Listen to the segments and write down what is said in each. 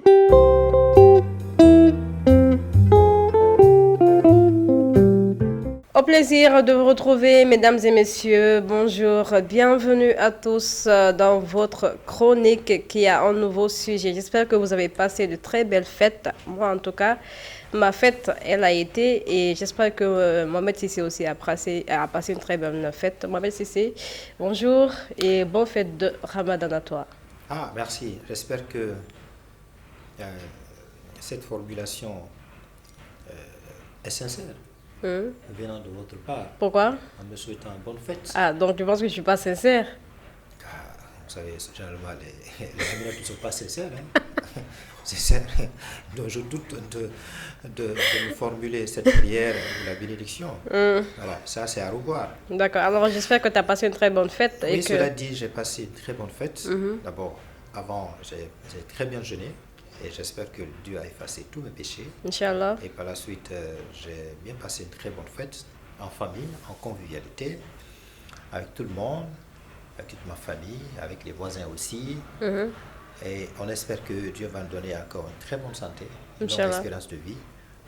Au plaisir de vous retrouver, mesdames et messieurs. Bonjour, bienvenue à tous dans votre chronique qui a un nouveau sujet. J'espère que vous avez passé de très belles fêtes. Moi, en tout cas, ma fête, elle a été et j'espère que Mohamed Sissé aussi a passé une très bonne fête. Mohamed Sissé, bonjour et bonne fête de Ramadan à toi. Ah, merci. J'espère que cette formulation est sincère. Venant de votre part. Pourquoi? En me souhaitant une bonne fête. Ah, donc tu penses que je ne suis pas sincère? Vous savez, généralement, les Aminats ne sont pas sincères. Sincères. Donc je doute de me formuler cette prière ou la bénédiction. Voilà, ça c'est à revoir. D'accord, alors j'espère que tu as passé une très bonne fête. Oui, cela dit, j'ai passé une très bonne fête. D'abord, avant, j'ai très bien jeûné. Et j'espère que Dieu a effacé tous mes péchés. Inch'Allah. Et par la suite, j'ai bien passé une très bonne fête en famille, en convivialité, avec tout le monde, avec toute ma famille, avec les voisins aussi. Et on espère que Dieu va nous donner encore une très bonne santé, une longue espérance de vie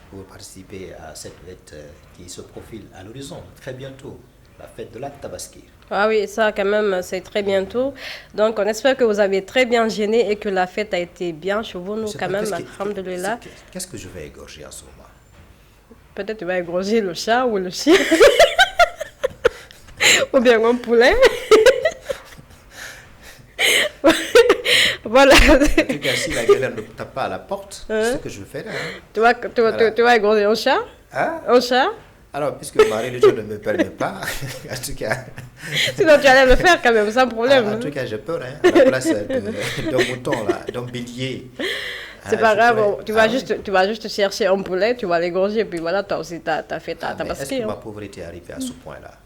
pour participer à cette fête qui se profile à l'horizon très bientôt, la fête de la Tabaski. Ah oui, ça quand même, c'est très bientôt. Donc, on espère que vous avez très bien gêné et que la fête a été bien chez vous, nous quand même, alhamdoulilah. Qu'est-ce que je vais égorger en ce moment? Peut-être tu vas égorger le chat ou le chien. Ou bien un poulet. Voilà. En tout cas, si la galère ne tape pas à la porte, c'est ce que je vais faire. Tu vas égorger un chat? Un chat? Alors, puisque ma religion ne me permet pas, en tout cas... Sinon, tu allais le faire quand même, sans problème. En tout cas, j'ai peur, à la place d'un mouton, d'un bélier. C'est pas grave, tu vas juste chercher un poulet, tu vas l'égorger, puis voilà, toi aussi, tu as fait ta tabaski. Est-ce que ma pauvreté est arrivée à ce point-là?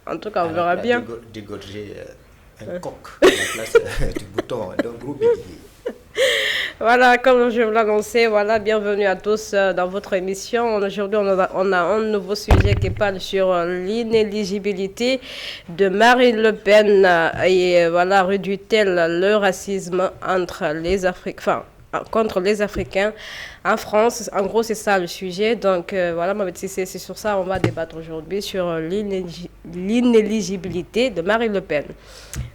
En tout cas, on verra bien. D'égorger un coq à la place du mouton, d'un gros bélier. Voilà, comme je vous l'annonçais, voilà, bienvenue à tous dans votre émission. Aujourd'hui, on a un nouveau sujet qui parle sur l'inéligibilité de Marine Le Pen. Et voilà, réduit-elle le racisme entre les Africains, contre les Africains en France? En gros, c'est ça le sujet. Donc, voilà, c'est sur ça on va débattre aujourd'hui, sur l'inéligibilité de Marine Le Pen.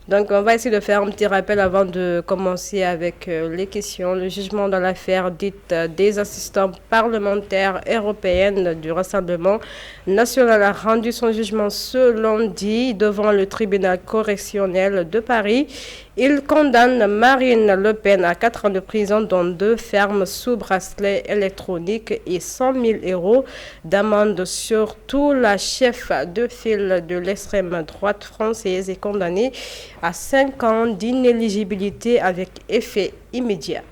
Donc, on va essayer de faire un petit rappel avant de commencer avec les questions. Le jugement dans l'affaire dite des assistants parlementaires européennes du Rassemblement national a rendu son jugement ce lundi devant le tribunal correctionnel de Paris. Il condamne Marine Le Pen à 4 ans de prison, dont 2 fermes sous bracelet électronique et 100 000 € d'amende. Surtout, la chef de file de l'extrême droite française est condamnée à 5 ans d'inéligibilité avec effet immédiat.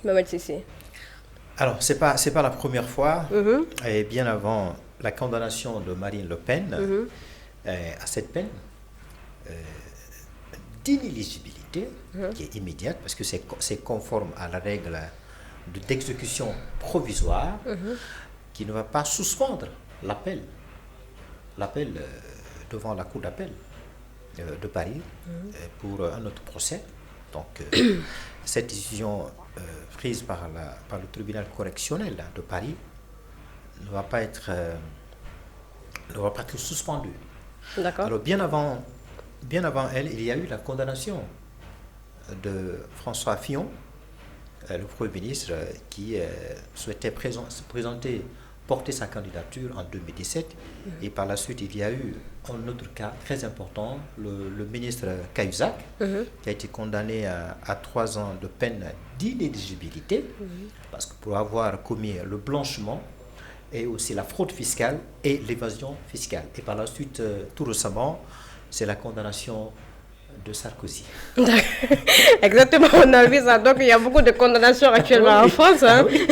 Mohamed Sissé. Alors, c'est pas la première fois, et bien avant la condamnation de Marine Le Pen à cette peine d'inéligibilité qui est immédiate, parce que c'est conforme à la règle d'exécution provisoire qui ne va pas suspendre l'appel devant la cour d'appel de Paris pour un autre procès. Donc, cette décision prise par le tribunal correctionnel de Paris ne va pas être suspendue. D'accord. Alors, bien avant elle, il y a eu la condamnation de François Fillon, le Premier ministre, qui souhaitait porter sa candidature en 2017. Et par la suite, il y a eu un autre cas très important, le ministre Cahuzac, qui a été condamné à 3 ans de peine d'inéligibilité, parce que pour avoir commis le blanchiment et aussi la fraude fiscale et l'évasion fiscale. Et par la suite, tout récemment, c'est la condamnation de Sarkozy. Exactement, on a vu ça. Donc, il y a beaucoup de condamnations actuellement en France. Hein? Oui.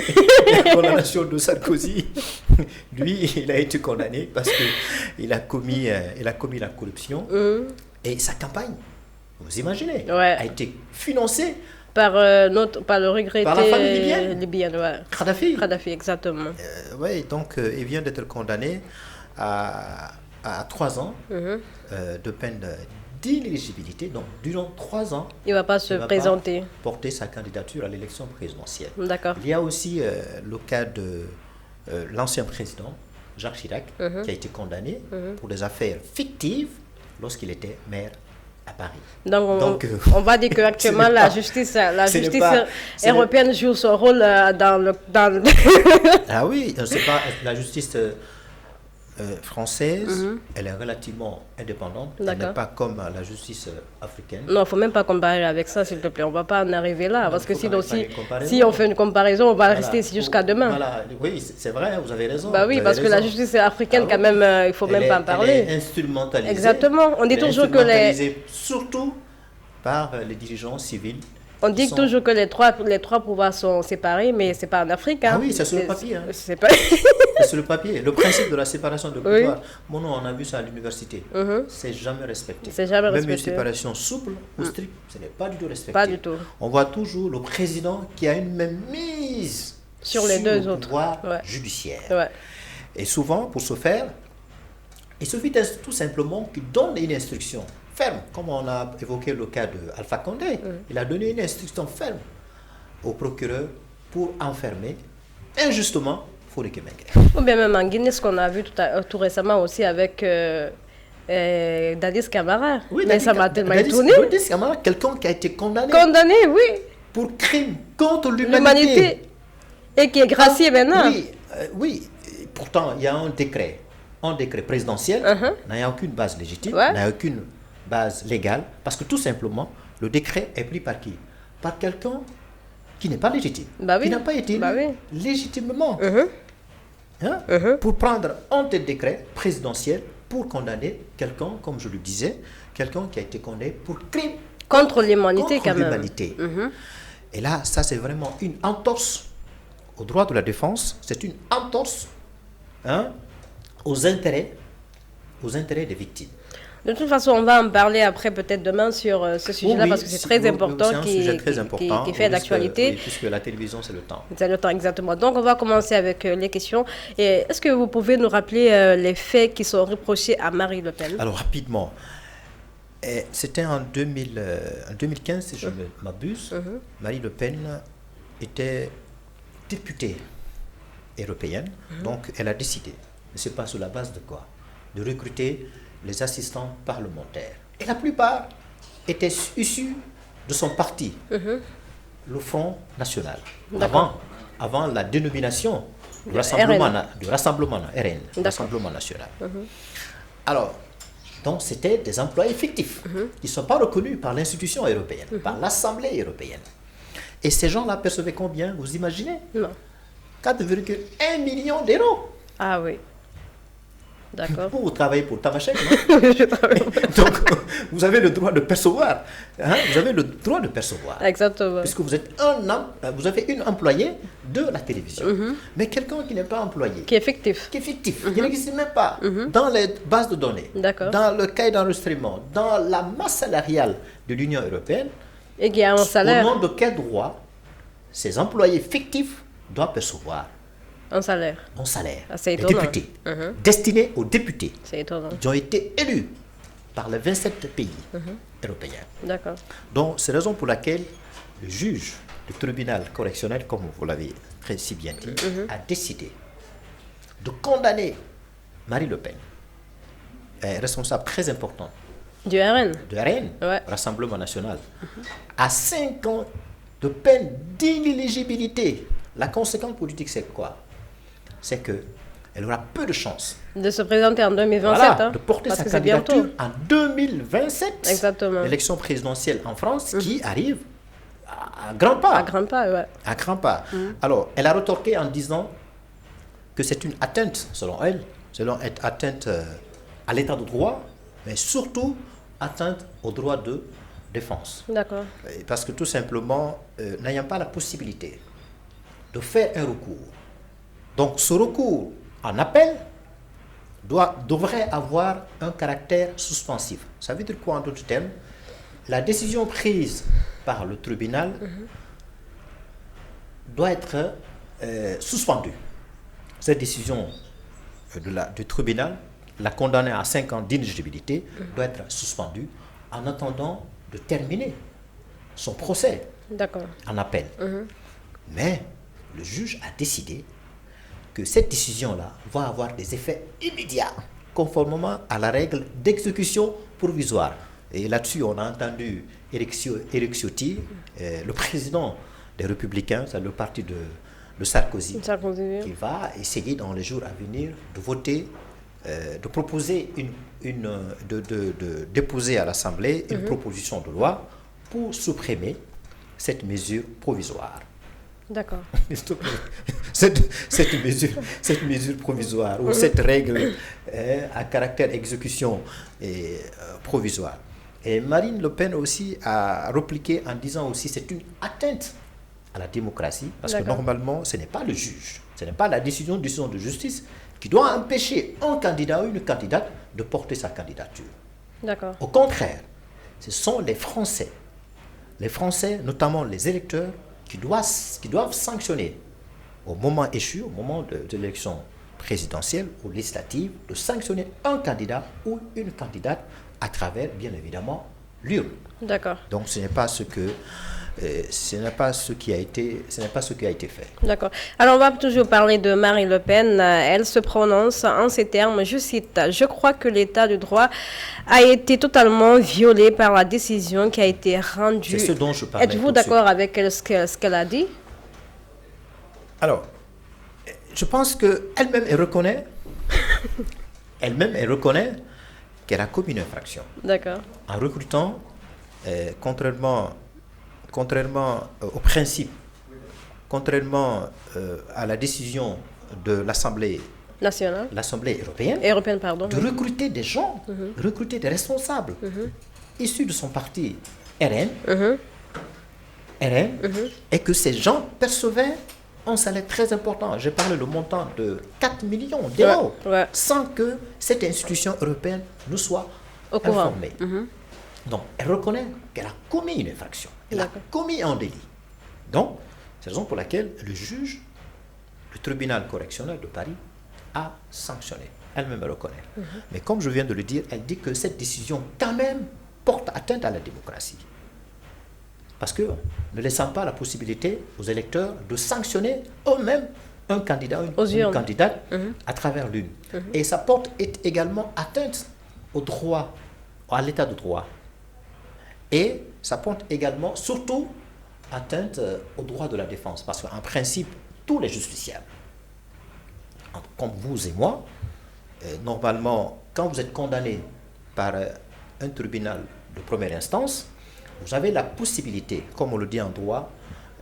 La condamnation de Sarkozy, lui, il a été condamné parce qu'il a commis la corruption. Et sa campagne, vous imaginez, a été financée par le regretté par la famille libyenne. Ouais. Kadhafi, exactement. Oui, donc il vient d'être condamné à 3 ans de peine d'inéligibilité. Donc, durant 3 ans, Il ne va pas se présenter. Porter sa candidature à l'élection présidentielle. D'accord. Il y a aussi le cas de l'ancien président, Jacques Chirac, qui a été condamné pour des affaires fictives lorsqu'il était maire à Paris. Donc, on va dire qu'actuellement, la justice européenne joue son rôle dans Ah oui, c'est pas la justice française, elle est relativement indépendante. Elle n'est pas comme la justice africaine. Non, il ne faut même pas comparer avec ça, s'il te plaît. On ne va pas en arriver là. Parce que sinon, si on fait une comparaison, on va rester ici jusqu'à demain. Voilà. Oui, c'est vrai, vous avez raison. Bah oui, parce que la justice africaine, quand même, il ne faut même pas en parler. Elle est instrumentalisée. Exactement. On dit toujours que surtout par les dirigeants civils. On dit toujours que les trois pouvoirs sont séparés, mais ce n'est pas en Afrique. Hein. Ah oui, c'est sur le papier. Hein. C'est pas... sur le papier. Le principe de la séparation de pouvoir, oui. On a vu ça à l'université. C'est jamais respecté. C'est jamais respecté. Même une séparation souple ou stricte, ce n'est pas du tout respecté. Pas du tout. On voit toujours le président qui a une même mise sur les deux le autres pouvoir judiciaire. Ouais. Et souvent, pour ce faire, il suffit tout simplement qu'il donne une instruction ferme, comme on a évoqué le cas de Alpha Condé. Il a donné une instruction ferme au procureur pour enfermer injustement Faure Kemengue. Ou bien même en Guinée, ce qu'on a vu tout récemment aussi avec Dadis Camara. Oui, mais ça m'a tellement étonné. Dadis Camara, quelqu'un qui a été condamné. Condamné, oui. Pour crime contre l'humanité. Et qui est gracié maintenant. Oui. Pourtant, il y a un décret présidentiel, n'a aucune base légitime, n'a aucune base légale, parce que tout simplement, le décret est pris par qui? Par quelqu'un qui n'est pas légitime, qui n'a pas été élu légitimement. Pour prendre un tel décret présidentiel pour condamner quelqu'un, comme je le disais, quelqu'un qui a été condamné pour crime contre l'humanité quand même. Et là, ça c'est vraiment une entorse au droit de la défense, c'est une entorse aux intérêts des victimes. De toute façon, on va en parler après, peut-être demain, sur ce sujet-là, parce que c'est très important, qui fait d'actualité. Oui, puisque la télévision, c'est le temps. C'est le temps, exactement. Donc, on va commencer avec les questions. Est-ce que vous pouvez nous rappeler les faits qui sont reprochés à Marie Le Pen? Alors, rapidement, c'était en 2015, si je ne m'abuse, Marie Le Pen était députée européenne, donc elle a décidé, mais ce n'est pas sur la base de quoi? De recruter les assistants parlementaires. Et la plupart étaient issus de son parti, le Front National, avant la dénomination du Rassemblement RN, Rassemblement National. Alors, donc c'était des employés fictifs qui ne sont pas reconnus par l'institution européenne, par l'Assemblée européenne. Et ces gens-là percevaient combien, vous imaginez? Non. 4,1 millions d'euros. Ah oui. D'accord. Vous travaillez pour Tamashek, non? Je travaille. Donc, vous avez le droit de percevoir. Vous avez le droit de percevoir. Exactement. Puisque vous êtes vous avez une employée de la télévision. Mais quelqu'un qui n'est pas employé. Qui est fictif. Qui n'existe même pas dans les bases de données. D'accord. Dans le cahier d'enregistrement, dans la masse salariale de l'Union européenne. Et qui a un salaire. Au nom de quel droit ces employés fictifs doivent percevoir un salaire. Un salaire. C'est les députés. Destinés aux députés. C'est étonnant. Ils ont été élus par les 27 pays européens. D'accord. Donc, c'est la raison pour laquelle le juge du tribunal correctionnel, comme vous l'avez très si bien dit, a décidé de condamner Marie Le Pen, responsable très important du RN, Rassemblement National, à 5 ans de peine d'inéligibilité. La conséquence politique, c'est quoi? C'est qu'elle aura peu de chances de se présenter en 2027, de porter sa candidature en 2027. Exactement. L'élection présidentielle en France qui arrive à grands pas. À grands pas, ouais. À grands pas. Alors, elle a retorqué en disant que c'est une atteinte, selon elle, être atteinte à l'état de droit, mais surtout atteinte au droit de défense. D'accord. Parce que tout simplement, n'ayant pas la possibilité de faire un recours, donc ce recours en appel devrait avoir un caractère suspensif. Ça veut dire quoi en d'autres termes? La décision prise par le tribunal doit être suspendue. Cette décision du tribunal, la condamnée à 5 ans d'inéligibilité, doit être suspendue en attendant de terminer son procès en appel. Mais le juge a décidé que cette décision-là va avoir des effets immédiats, conformément à la règle d'exécution provisoire. Et là-dessus, on a entendu Éric Ciotti, le président des Républicains, c'est le parti de Sarkozy, qui va essayer dans les jours à venir de voter, de proposer de déposer à l'Assemblée une proposition de loi pour supprimer cette mesure provisoire. D'accord. cette mesure provisoire ou cette règle à caractère exécution provisoire. Et Marine Le Pen aussi a répliqué en disant aussi c'est une atteinte à la démocratie parce que normalement ce n'est pas le juge, ce n'est pas la décision de justice qui doit empêcher un candidat ou une candidate de porter sa candidature. D'accord. Au contraire, ce sont les Français, notamment les électeurs, qui doivent sanctionner au moment échu, au moment de l'élection présidentielle ou législative, de sanctionner un candidat ou une candidate à travers, bien évidemment, l'urne. D'accord. Donc ce n'est pas ce qui a été fait. D'accord. Alors on va toujours parler de Marine Le Pen. Elle se prononce en ces termes, je cite: « Je crois que l'état de droit a été totalement violé par la décision qui a été rendue. » C'est ce dont je parlais. Êtes-vous d'accord avec ce qu'elle a dit? Alors, je pense qu'elle-même reconnaît qu'elle a commis une infraction. D'accord. En recrutant, contrairement au principe, contrairement à la décision de l'Assemblée européenne, de recruter des gens, recruter des responsables issus de son parti RN, et que ces gens percevaient un salaire très important. J'ai parlé le montant de 4 millions d'euros, sans que cette institution européenne ne soit informée. Donc, elle reconnaît qu'elle a commis une infraction. Elle a commis un délit. Donc, c'est la raison pour laquelle le juge, le tribunal correctionnel de Paris, a sanctionné. Elle-même reconnaît. Mais comme je viens de le dire, elle dit que cette décision, quand même, porte atteinte à la démocratie. Parce que ne laissant pas la possibilité aux électeurs de sanctionner eux-mêmes un candidat ou une candidate à travers l'une. Et ça porte également atteinte au droit, à l'état de droit. Et ça porte également, surtout, atteinte au droit de la défense. Parce qu'en principe, tous les justiciables, comme vous et moi, normalement, quand vous êtes condamné par un tribunal de première instance, vous avez la possibilité, comme on le dit en droit,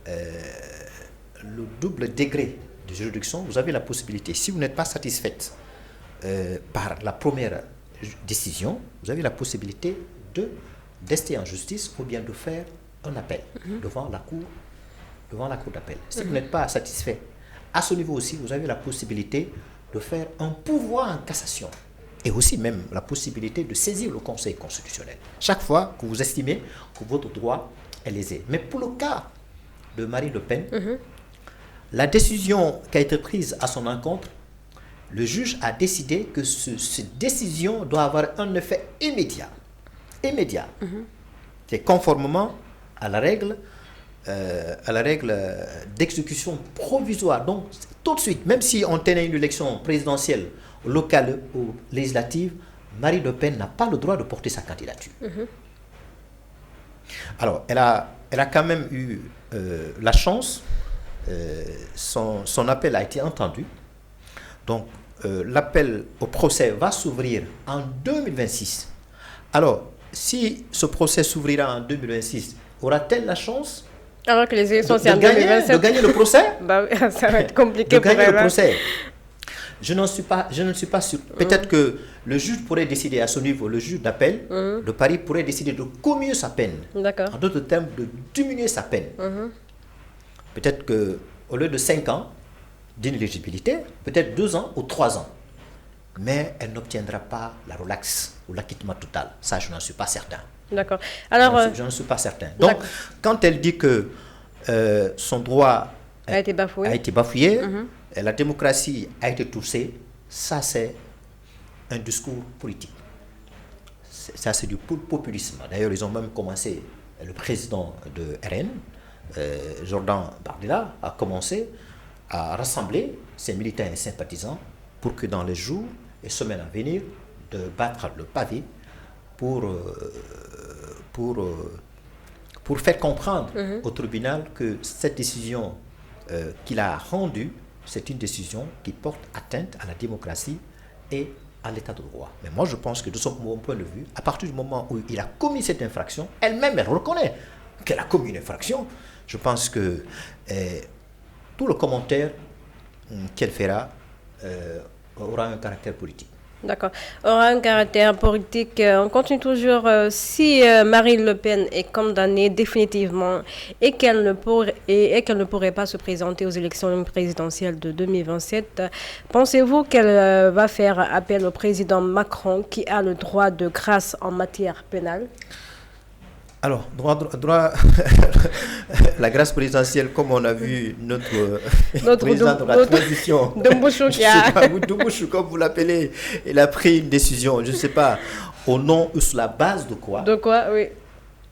le double degré de juridiction, vous avez la possibilité, si vous n'êtes pas satisfaite par la première décision, vous avez la possibilité d'ester en justice ou bien de faire un appel devant la cour d'appel. Si vous n'êtes pas satisfait à ce niveau aussi, vous avez la possibilité de faire un pouvoir en cassation et aussi même la possibilité de saisir le Conseil constitutionnel chaque fois que vous estimez que votre droit est lésé. Mais pour le cas de Marine Le Pen, la décision qui a été prise à son encontre, le juge a décidé que cette décision doit avoir un effet immédiat. C'est conformément à la règle d'exécution provisoire. Donc, tout de suite, même si on tenait une élection présidentielle, locale ou législative, Marine Le Pen n'a pas le droit de porter sa candidature. Alors, elle a quand même eu la chance, son appel a été entendu. Donc, l'appel au procès va s'ouvrir en 2026. Alors, si ce procès s'ouvrira en 2026, aura-t-elle la chance alors que les élections c'est en de gagner le procès? Ça va être compliqué de gagner le procès. Je ne suis pas sûr. Peut-être que le juge pourrait décider à ce niveau, le juge d'appel de Paris pourrait décider de commuer sa peine. D'accord. En d'autres termes, de diminuer sa peine. Peut-être qu'au lieu de 5 ans d'inéligibilité, peut-être 2 ans ou 3 ans. Mais elle n'obtiendra pas la relaxe ou l'acquittement total. Ça, je n'en suis pas certain. D'accord. Alors, je ne suis pas certain. Donc, quand elle dit que son droit a été bafoué, la démocratie a été touchée, ça, c'est un discours politique. ça c'est du populisme. D'ailleurs, ils ont même commencé, le président de RN, Jordan Bardella, a commencé à rassembler ses militants et sympathisants pour que dans les jours et semaines à venir, de battre le pavé pour faire comprendre au tribunal que cette décision qu'il a rendue, c'est une décision qui porte atteinte à la démocratie et à l'état de droit. Mais moi, je pense que de son point de vue, à partir du moment où il a commis cette infraction, elle-même, elle reconnaît qu'elle a commis une infraction. Je pense que tout le commentaire qu'elle fera aura un caractère politique. D'accord. Aura un caractère politique. On continue toujours. Si Marine Le Pen est condamnée définitivement et qu'elle ne pourrait pas se présenter aux élections présidentielles de 2027, pensez-vous qu'elle va faire appel au président Macron qui a le droit de grâce en matière pénale? Alors, droit la grâce présidentielle, comme on a vu notre président de la transition, Doumbouchou, comme vous l'appelez, il a pris une décision, je ne sais pas, au nom ou sur la base de quoi. De quoi, oui.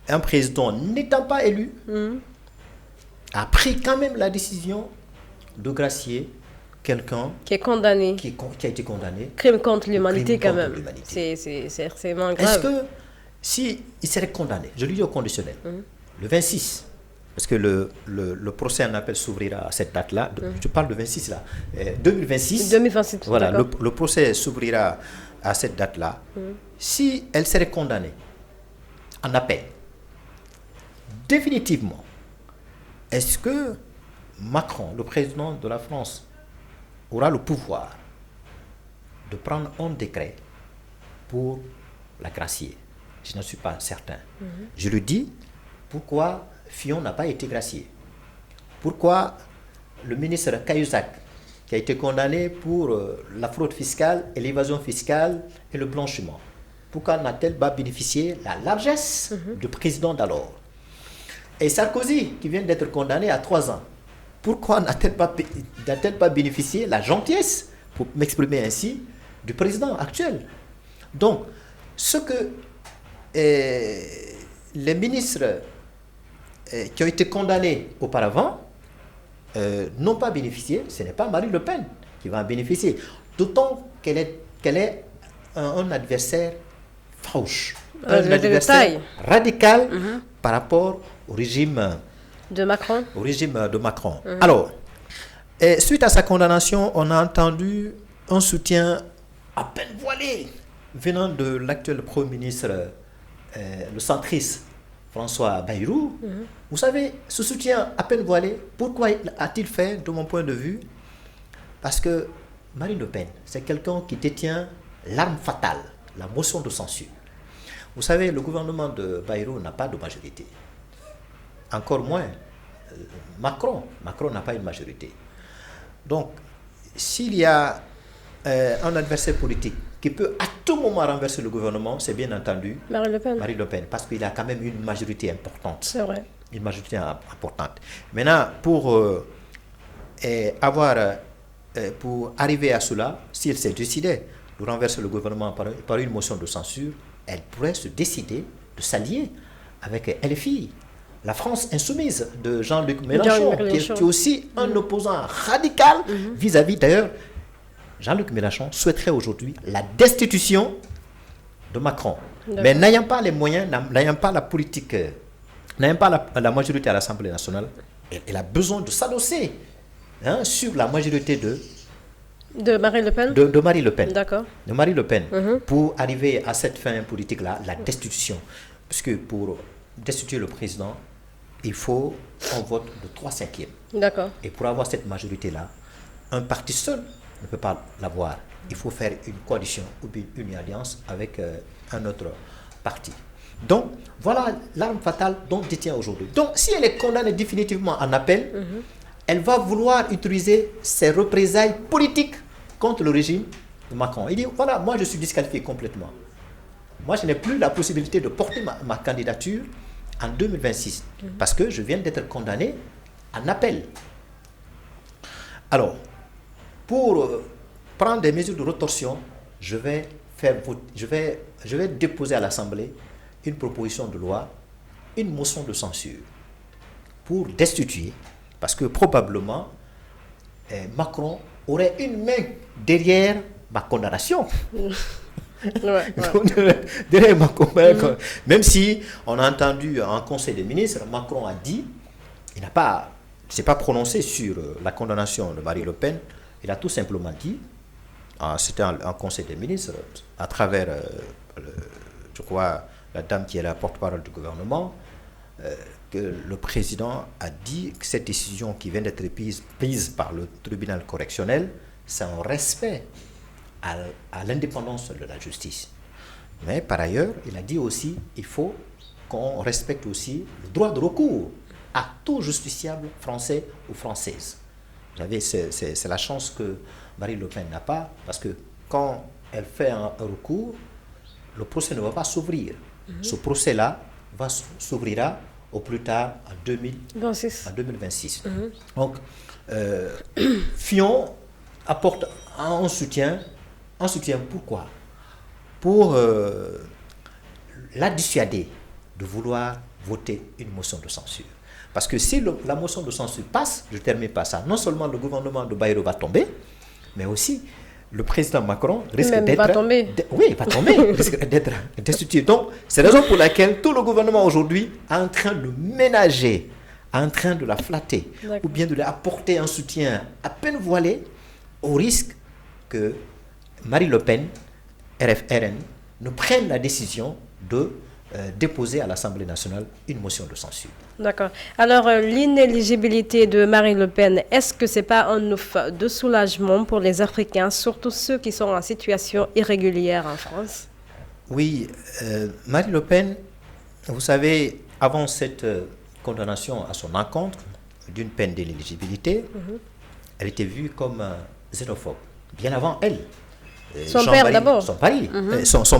Un président n'étant pas élu, a pris quand même la décision de gracier quelqu'un qui est condamné, qui a été condamné. Crime contre l'humanité quand même. C'est extrêmement grave. Est-ce que s'il serait condamné, je lui dis au conditionnel, le 26, parce que le procès en appel s'ouvrira à cette date-là, je parle de 26 là, 2026, voilà, le procès s'ouvrira à cette date-là. Si elle serait condamnée en appel, définitivement, est-ce que Macron, le président de la France, aura le pouvoir de prendre un décret pour la gracier? Je ne suis pas certain. Je lui dis, pourquoi Fillon n'a pas été gracié? Pourquoi le ministre Cahuzac, qui a été condamné pour la fraude fiscale et l'évasion fiscale et le blanchiment, pourquoi n'a-t-elle pas bénéficié de la largesse du président d'alors? Et Sarkozy, qui vient d'être condamné à 3 ans, pourquoi n'a-t-elle pas bénéficié de la gentillesse, pour m'exprimer ainsi, du président actuel? Donc, ce que les ministres qui ont été condamnés auparavant n'ont pas bénéficié, ce n'est pas Marine Le Pen qui va en bénéficier. D'autant qu'elle est un adversaire farouche, un adversaire radical par rapport au régime de Macron. Alors, suite à sa condamnation, on a entendu un soutien à peine voilé venant de l'actuel Premier ministre, le centriste François Bayrou. Vous savez, ce soutien à peine voilé, pourquoi a-t-il fait, de mon point de vue? Parce que Marine Le Pen, c'est quelqu'un qui détient l'arme fatale, la motion de censure. Vous savez, le gouvernement de Bayrou n'a pas de majorité. Encore moins Macron. Macron n'a pas une majorité. Donc, s'il y a un adversaire politique qui peut à tout moment renverser le gouvernement, c'est bien entendu Marine Le Pen, parce qu'il a quand même une majorité importante. C'est vrai. Une majorité importante. Maintenant, pour arriver à cela, si elle s'est décidée de renverser le gouvernement par une motion de censure, elle pourrait se décider de s'allier avec LFI, la France insoumise de Jean-Luc Mélenchon, qui est aussi un opposant radical vis-à-vis, d'ailleurs, Jean-Luc Mélenchon souhaiterait aujourd'hui la destitution de Macron. Mais n'ayant pas les moyens, n'ayant pas la politique, n'ayant pas la majorité à l'Assemblée nationale, elle a besoin de s'adosser sur la majorité de Marine Le Pen. De Marine Le Pen. D'accord. De Marine Le Pen. Pour arriver à cette fin politique-là, la destitution. Parce que pour destituer le président, il faut un vote de 3/5. D'accord. Et pour avoir cette majorité-là, un parti seul ne peut pas l'avoir. Il faut faire une coalition ou une alliance avec un autre parti. Donc, voilà l'arme fatale dont elle détient aujourd'hui. Donc, si elle est condamnée définitivement en appel, elle va vouloir utiliser ses représailles politiques contre le régime de Macron. Il dit, voilà, moi je suis disqualifié complètement. Moi, je n'ai plus la possibilité de porter ma candidature en 2026 parce que je viens d'être condamné en appel. Alors, pour prendre des mesures de rétorsion, je vais faire voter, je vais déposer à l'Assemblée une proposition de loi, une motion de censure pour destituer, parce que probablement Macron aurait une main derrière ma condamnation. Derrière Macron, même si on a entendu en Conseil des ministres, Macron a dit, il n'a pas, s'est pas prononcé sur la condamnation de Marine Le Pen, il a tout simplement dit, c'était en Conseil des ministres, à travers, je crois, la dame qui est la porte-parole du gouvernement, que le président a dit que cette décision qui vient d'être prise par le tribunal correctionnel, c'est un respect à l'indépendance de la justice. Mais par ailleurs, il a dit aussi il faut qu'on respecte aussi le droit de recours à tout justiciable français ou française. Vous savez, c'est la chance que Marine Le Pen n'a pas, parce que quand elle fait un recours, le procès ne va pas s'ouvrir. Ce procès-là s'ouvrira au plus tard en 2026. Donc, Fillon apporte un soutien. Un soutien pourquoi? Pour la dissuader de vouloir voter une motion de censure. Parce que si la motion de censure passe, je ne termine pas ça, non seulement le gouvernement de Bayrou va tomber, mais aussi le président Macron risque d'être... va tomber. Oui, va tomber, risque d'être destitué. Donc, c'est la raison pour laquelle tout le gouvernement aujourd'hui est en train de ménager, en train de la flatter, ou bien de lui apporter un soutien à peine voilé, au risque que Marine Le Pen, RFRN, ne prenne la décision de déposer à l'Assemblée nationale une motion de censure. D'accord. Alors, l'inéligibilité de Marine Le Pen, est-ce que ce n'est pas un ouf de soulagement pour les Africains, surtout ceux qui sont en situation irrégulière en France? Oui, Marine Le Pen, vous savez, avant cette condamnation à son encontre d'une peine d'inéligibilité, elle était vue comme xénophobe, bien avant elle. Son père d'abord. Son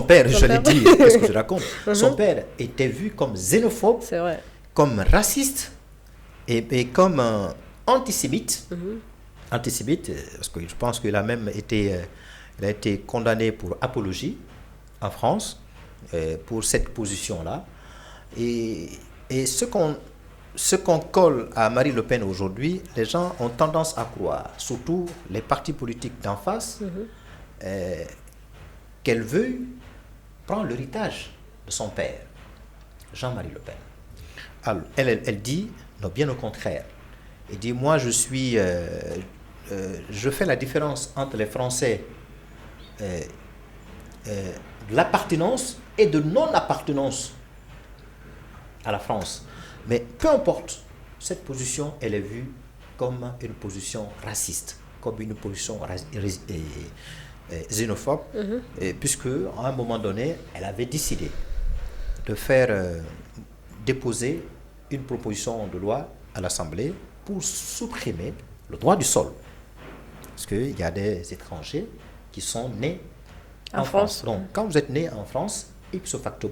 père, je l'ai dit, qu'est-ce que je raconte? Son père était vu comme xénophobe, comme raciste et comme antisémite. Antisémite, parce que je pense qu'il a même été, il a été condamné pour apologie en France pour cette position-là. Et ce qu'on colle à Marine Le Pen aujourd'hui, les gens ont tendance à croire, surtout les partis politiques d'en face, qu'elle veut prendre l'héritage de son père, Jean-Marie Le Pen. Alors, elle dit, non, bien au contraire. Elle dit, moi je fais la différence entre les Français de l'appartenance et de non-appartenance à la France. Mais peu importe, cette position, elle est vue comme une position raciste, comme une position xénophobe, puisque à un moment donné, elle avait décidé de faire déposer une proposition de loi à l'Assemblée pour supprimer le droit du sol. Parce qu'il y a des étrangers qui sont nés en France. Donc, quand vous êtes né en France, ipso facto,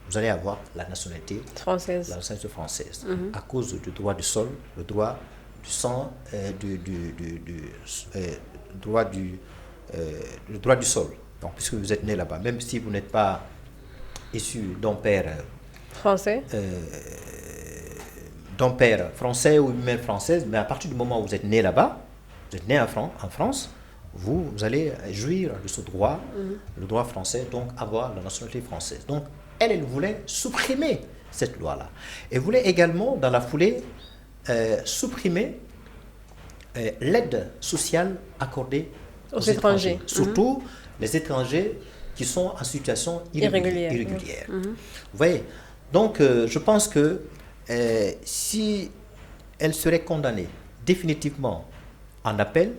vous allez avoir la nationalité française. La nationalité française. À cause du droit du sol, le droit du sang, le droit du sol. Donc, puisque vous êtes né là-bas, même si vous n'êtes pas issu d'un père français, d'un père français ou une mère française, mais à partir du moment où vous êtes né là-bas, vous êtes né en France, vous allez jouir de ce droit, le droit français, donc avoir la nationalité française. Donc, elle voulait supprimer cette loi-là. Elle voulait également, dans la foulée, supprimer l'aide sociale accordée aux étrangers. Surtout les étrangers qui sont en situation irrégulière. Vous voyez? Donc, je pense que si elle serait condamnée définitivement en appel,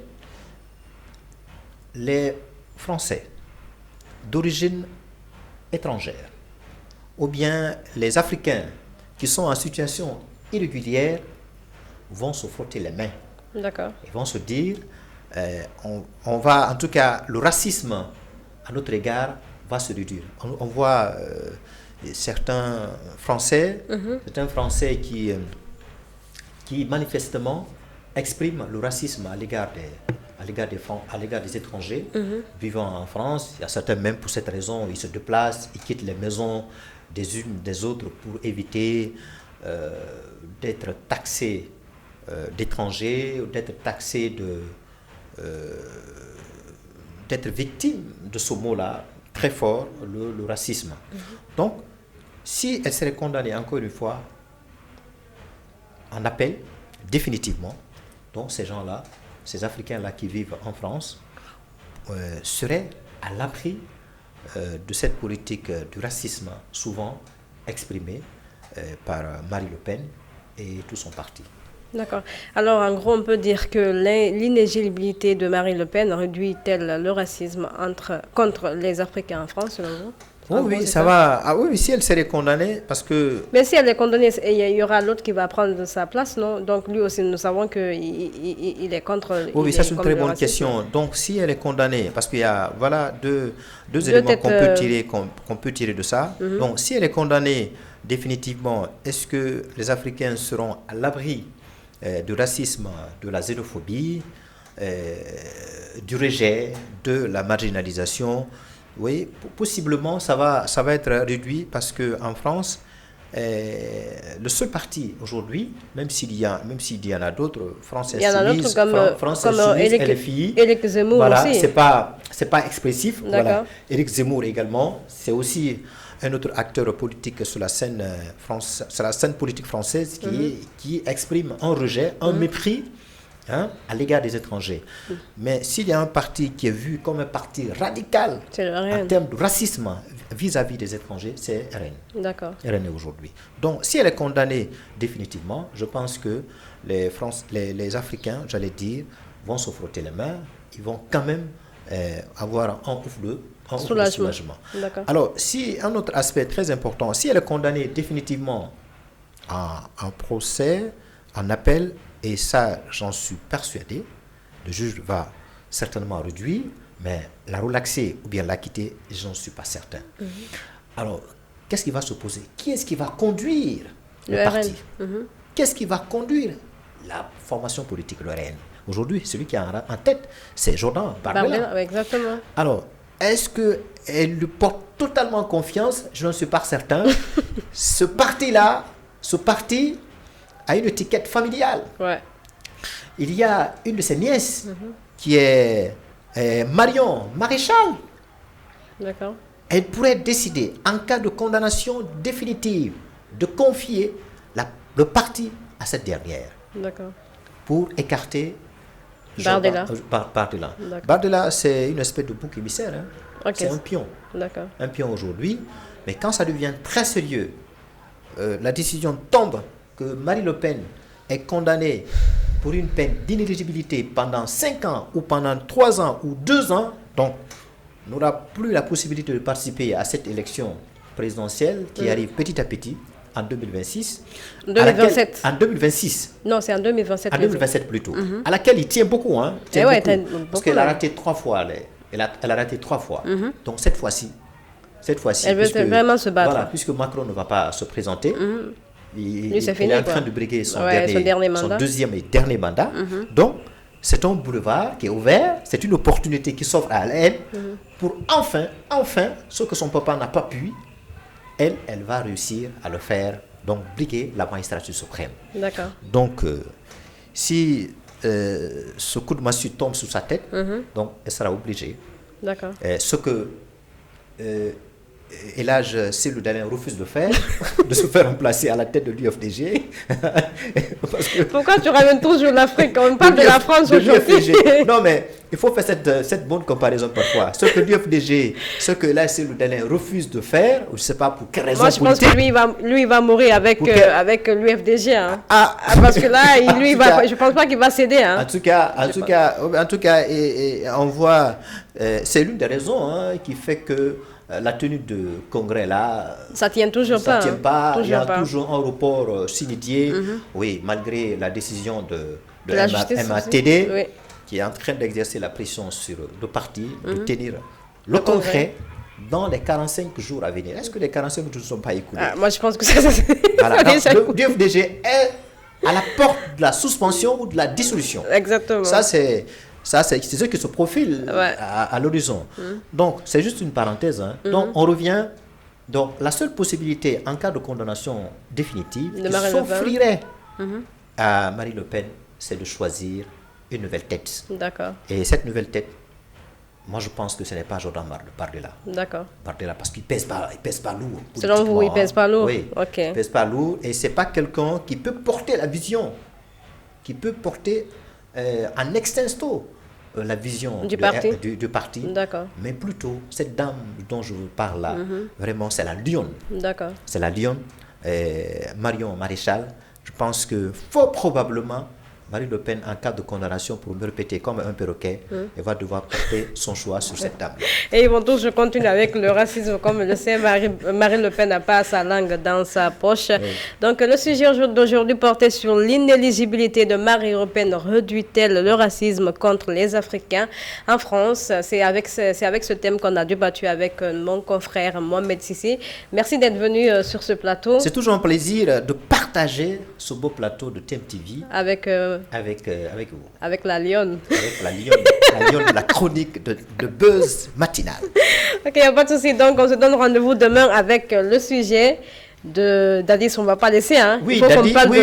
les Français d'origine étrangère ou bien les Africains qui sont en situation irrégulière vont se frotter les mains. D'accord. Ils vont se dire, on va, en tout cas, le racisme à notre égard va se réduire. On voit certains Français qui manifestement expriment le racisme à l'égard des étrangers vivant en France. Il y a certains, même pour cette raison, ils se déplacent, ils quittent les maisons des unes des autres pour éviter d'être taxés d'étrangers, ou d'être taxés d'être victimes de ce mot-là, très fort, le racisme. Donc, si elle serait condamnée, encore une fois, en appel, définitivement, donc ces gens-là, ces Africains-là qui vivent en France, seraient à l'abri de cette politique du racisme, souvent exprimée par Marine Le Pen et tout son parti. D'accord. Alors, en gros, on peut dire que l'inéligibilité de Marine Le Pen réduit-elle le racisme contre les Africains en France, selon vous? Oui, ça va. Ah oui, si elle serait condamnée, parce que... Mais si elle est condamnée, il y aura l'autre qui va prendre sa place, non? Donc lui aussi, nous savons qu'il il est contre... Oui, ça c'est une très bonne question. Donc si elle est condamnée, parce qu'il y a deux éléments qu'on peut tirer de ça. Donc si elle est condamnée définitivement, est-ce que les Africains seront à l'abri du racisme, de la xénophobie, du rejet, de la marginalisation? Oui, possiblement ça va être réduit parce qu'en France, le seul parti aujourd'hui, même s'il y en a d'autres, France Insoumise, LFI, Éric Zemmour voilà, aussi. c'est pas expressif. Voilà. Éric Zemmour également, c'est aussi un autre acteur politique sur la scène politique française qui exprime un rejet, un mépris à l'égard des étrangers. Mais s'il y a un parti qui est vu comme un parti radical en termes de racisme vis-à-vis des étrangers, c'est RN. D'accord. RN aujourd'hui. Donc, si elle est condamnée définitivement, je pense que les Africains, j'allais dire, vont se frotter les mains, ils vont quand même avoir un ouf de soulagement. Alors, si un autre aspect très important, si elle est condamnée définitivement en procès, en appel, et ça, j'en suis persuadé, le juge va certainement réduire, mais la relaxer ou bien l'acquitter, j'en suis pas certain. Alors, qu'est-ce qui va se poser? Qui est-ce qui va conduire le parti? Qu'est-ce qui va conduire la formation politique, le RN? Aujourd'hui, celui qui est en tête, c'est Jordan Bardella. Exactement. Alors, est-ce qu'elle lui porte totalement confiance? Je n'en suis pas certain. Ce parti a une étiquette familiale. Ouais. Il y a une de ses nièces qui est Marion Maréchal. D'accord. Elle pourrait décider, en cas de condamnation définitive, de confier le parti à cette dernière. D'accord. Pour écarter Bardella. Bardella, c'est une espèce de bouc émissaire. Okay. C'est un pion. D'accord. Un pion aujourd'hui. Mais quand ça devient très sérieux, la décision tombe que Marine Le Pen est condamnée pour une peine d'inéligibilité pendant 5 ans ou pendant 3 ans ou 2 ans, donc n'aura plus la possibilité de participer à cette élection présidentielle qui arrive petit à petit en 2026. 2027. En 2026. Non, c'est en 2027. En 2027 plutôt. À laquelle il tient beaucoup. Parce qu'elle a raté 3 fois. Elle a raté 3 fois. Donc cette fois-ci, elle veut vraiment se battre. Voilà, puisque Macron ne va pas se présenter. Il est en train de briguer son deuxième et dernier mandat. Donc, c'est un boulevard qui est ouvert, c'est une opportunité qui s'offre à elle pour enfin, ce que son papa n'a pas pu, elle va réussir à le faire, donc briguer la magistrature suprême. D'accord. Donc, si ce coup de massue tombe sur sa tête, donc elle sera obligée. D'accord. Ce que Elhadj Cellou Dalein refuse de faire, de se faire remplacer à la tête de l'UFDG. Pourquoi tu ramènes toujours l'Afrique? On parle de la France aujourd'hui. Non, mais il faut faire cette bonne comparaison parfois. Ce que l'UFDG, ce que Elhadj Cellou Dalein refuse de faire, je ne sais pas pour quelle raison politique. Moi, je pense que lui, il va mourir avec l'UFDG. Parce que là, je ne pense pas qu'il va céder. En tout cas, on voit, c'est l'une des raisons qui fait que la tenue de congrès là, ça tient toujours pas. Il y a toujours un report signifié, oui, malgré la décision de la MATD, qui est en train d'exercer la pression sur le parti de tenir le congrès dans les 45 jours à venir. Est-ce que les 45 jours ne sont pas écoulés? Moi, je pense que ça voilà. Le DFDG est à la porte de la suspension ou de la dissolution. Exactement. C'est ce qui se profile à l'horizon. Donc, c'est juste une parenthèse. Hein. Donc, on revient. Donc, la seule possibilité en cas de condamnation définitive qui s'offrirait à Marine Le Pen, c'est de choisir une nouvelle tête. D'accord. Et cette nouvelle tête, moi, je pense que ce n'est pas Jordan Bardella. D'accord. Bardella, parce qu'il ne pèse pas lourd. Selon vous, il ne pèse pas lourd? Oui, ok. Il ne pèse pas lourd. Et ce n'est pas quelqu'un qui peut porter la vision, qui peut porter en extenso la vision du parti. Du parti. D'accord. Mais plutôt, cette dame dont je vous parle là, vraiment, c'est la lionne. D'accord. C'est la lionne, Marion Maréchal. Je pense que fort probablement, Marine Le Pen, en cas de condamnation pour me répéter comme un perroquet, elle va devoir porter son choix sur cette dame. Et ils vont tous continuer avec le racisme, comme le sait Marine Le Pen n'a pas sa langue dans sa poche. Oui. Donc le sujet d'aujourd'hui portait sur l'inéligibilité de Marine Le Pen. Réduit-elle le racisme contre les Africains en France? C'est avec ce thème qu'on a débattu avec mon confrère Mohamed Sissi. Merci d'être venu sur ce plateau. C'est toujours un plaisir de partager ce beau plateau de TMTV avec vous. Avec la lionne. Avec la lionne de la chronique de Buzz matinal. Ok, il n'y a pas de souci. Donc, on se donne rendez-vous demain avec le sujet de Dadis. On ne va pas laisser, hein? Oui,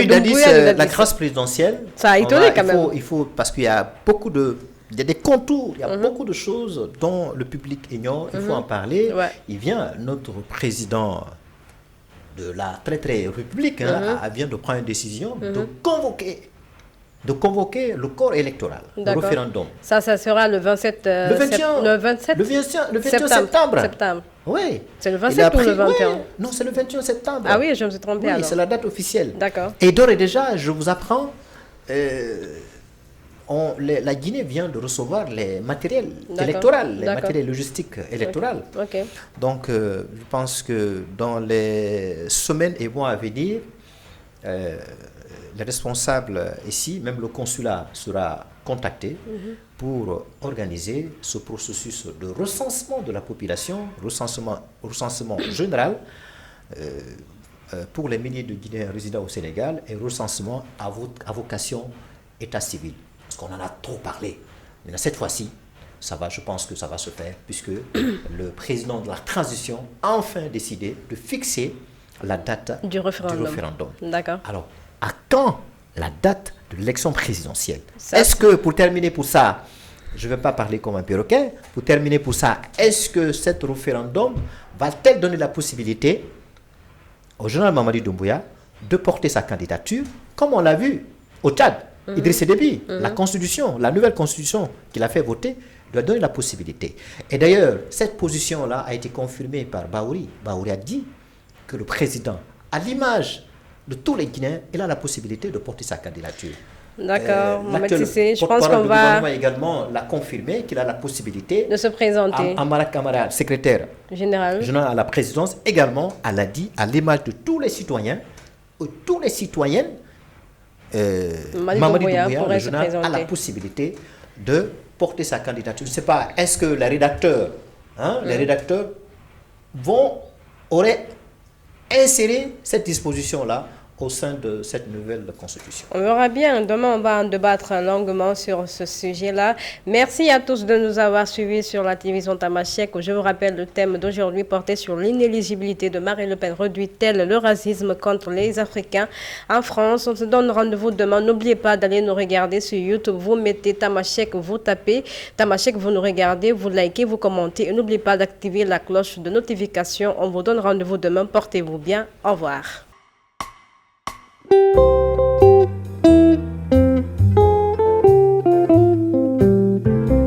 Dadis, la grâce présidentielle. Ça a étonné quand même. Il faut, parce qu'il y a beaucoup de... Il y a des contours, il y a beaucoup de choses dont le public ignore. Il faut en parler. Ouais. Il vient, notre président de la très république, vient de prendre une décision de convoquer le corps électoral, le référendum. Ça sera le 27 septembre. Oui. C'est le 27 ou le 21? Non, c'est le 21 septembre. Ah oui, je me suis trompée alors. Oui, c'est la date officielle. D'accord. Et d'ores et déjà, je vous apprends, la Guinée vient de recevoir les matériels électoraux, les matériels logistiques électoraux. Okay. Donc, je pense que dans les semaines et mois à venir, les responsables ici, même le consulat sera contacté pour organiser ce processus de recensement de la population, recensement général pour les milliers de Guinéens résidant au Sénégal et recensement à vocation état civil. Parce qu'on en a trop parlé. Mais cette fois-ci, je pense que ça va se faire puisque le président de la transition a enfin décidé de fixer la date du référendum. D'accord. Alors, à quand la date de l'élection présidentielle? Est-ce que, pour terminer pour ça, je ne vais pas parler comme un perroquet, pour terminer pour ça, est-ce que cet référendum va-t-elle donner la possibilité au général Mamadi Doumbouya de porter sa candidature, comme on l'a vu au Tchad? Idriss Déby, la nouvelle constitution qu'il a fait voter, doit donner la possibilité. Et d'ailleurs, cette position-là a été confirmée par Baouri. Baouri a dit que le président, à l'image de tous les Guinéens, il a la possibilité de porter sa candidature. D'accord, je pense qu'on va également l'a confirmé qu'il a la possibilité de se présenter. Amara Kamara, secrétaire général à la présidence, également, elle a dit à l'image de tous les citoyens, tous les citoyennes, Mamadi Doumbouya, le général, a la possibilité de porter sa candidature. Je ne sais pas, est-ce que les rédacteurs auraient inséré cette disposition-là au sein de cette nouvelle constitution. On verra bien. Demain, on va en débattre longuement sur ce sujet-là. Merci à tous de nous avoir suivis sur la télévision Tamashek. Je vous rappelle le thème d'aujourd'hui porté sur l'inéligibilité de Marine Le Pen. Réduit-elle le racisme contre les Africains en France? On se donne rendez-vous demain. N'oubliez pas d'aller nous regarder sur YouTube. Vous mettez Tamashek, vous tapez Tamashek, vous nous regardez, vous likez, vous commentez. Et n'oubliez pas d'activer la cloche de notification. On vous donne rendez-vous demain. Portez-vous bien. Au revoir.